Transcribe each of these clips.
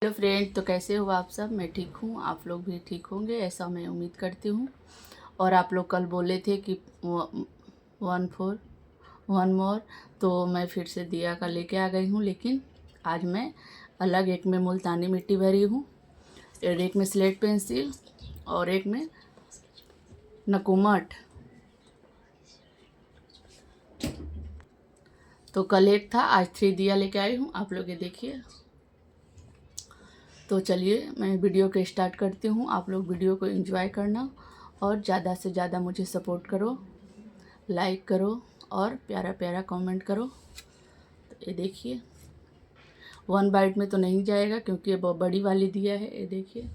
Hello friend, तो कैसे हो आप सब। मैं ठीक हूँ, आप लोग भी ठीक होंगे ऐसा मैं उम्मीद करती हूँ। और आप लोग कल बोले थे कि 1 मोर, तो मैं फिर से दिया का लेके आ गई हूँ। लेकिन आज मैं अलग, एक में मुल्तानी मिट्टी भरी हूँ और एक में स्लेट पेंसिल और एक में नकुमट। तो कल एक था, आज 3 दिया लेके आई हूँ। आप लोग ये देखिए। तो चलिए मैं वीडियो को स्टार्ट करती हूँ। आप लोग वीडियो को एंजॉय करना और ज़्यादा से ज़्यादा मुझे सपोर्ट करो, लाइक करो और प्यारा प्यारा कमेंट करो। तो ये देखिए, 1 बाइट में तो नहीं जाएगा क्योंकि ये बहुत बड़ी वाली दिया है। ये देखिए,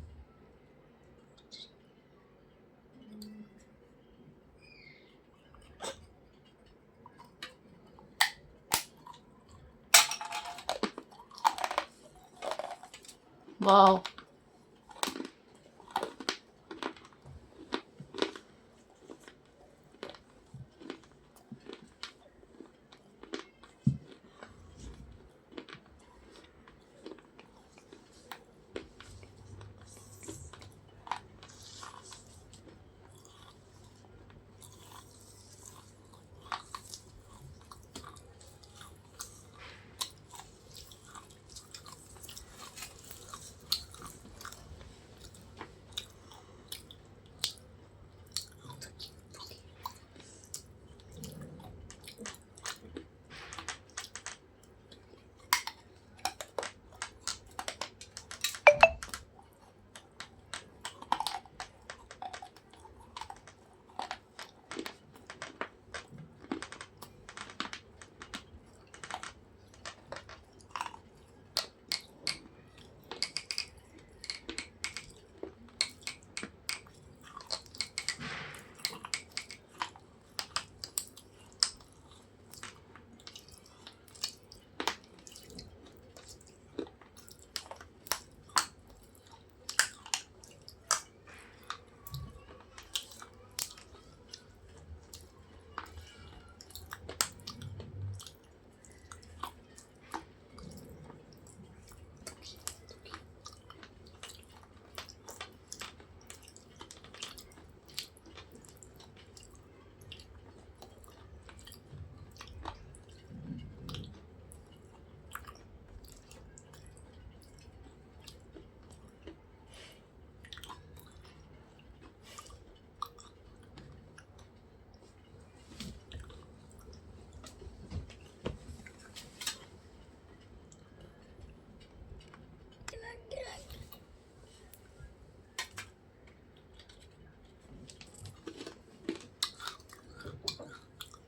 वाह।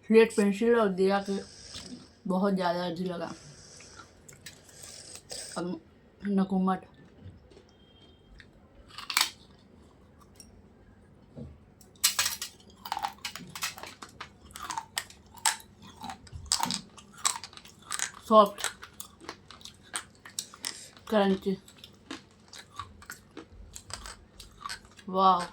स्लेट पेंसिल और दिया के बहुत ज़्यादा अच्छी लगा। अब नकुमट, सॉफ्ट, क्रंची, वाह।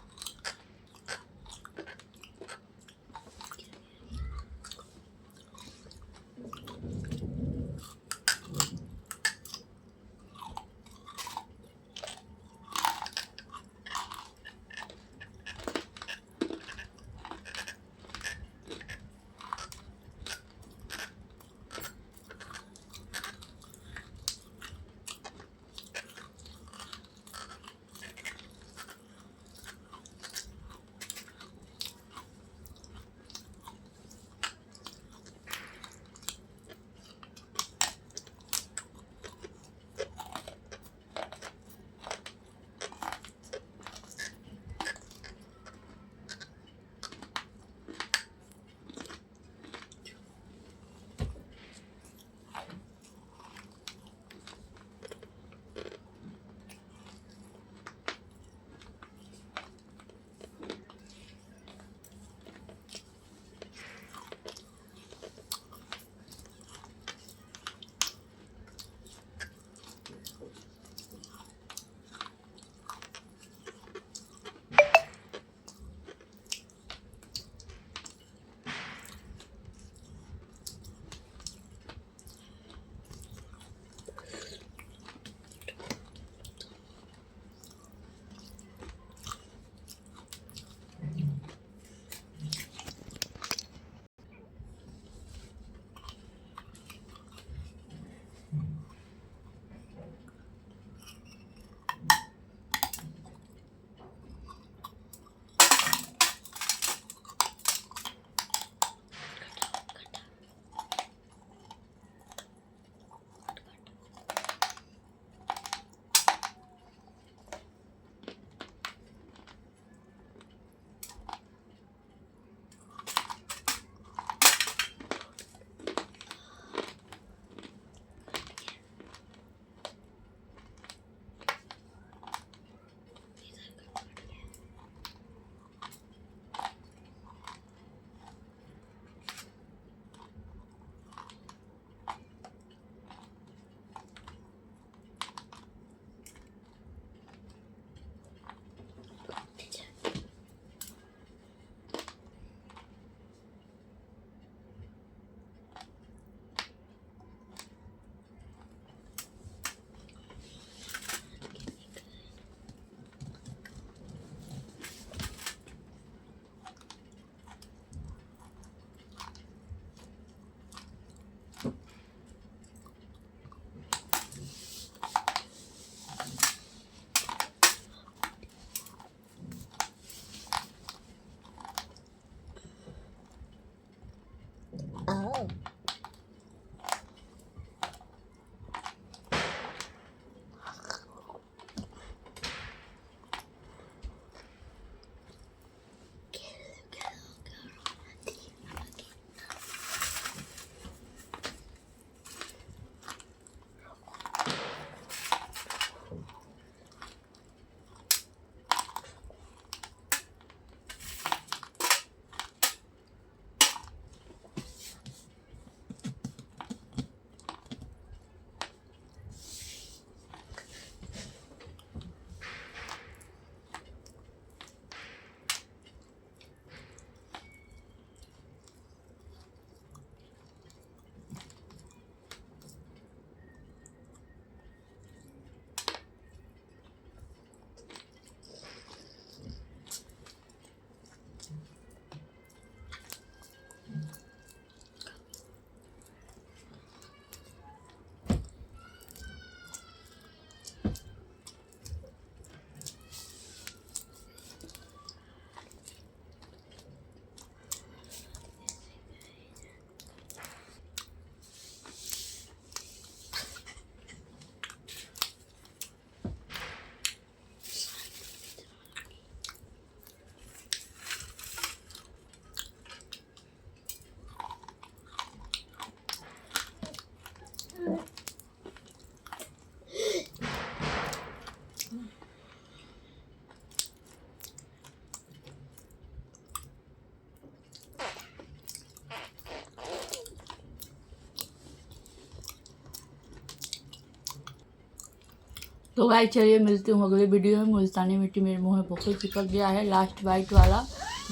तो भाई चलिए मिलती हूँ अगले वीडियो में। मुल्तानी मिट्टी मेरे मुँह में बहुत चिपक गया है, लास्ट वाइट वाला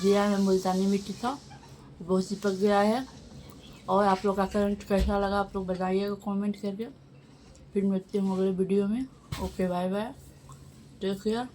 दिया में मुल्तानी मिट्टी था वो चिपक गया है। और आप लोग का करंट कैसा लगा आप लोग बताइएगा कमेंट करके। फिर मिलते हूँ अगले वीडियो में। Okay bye bye, take care.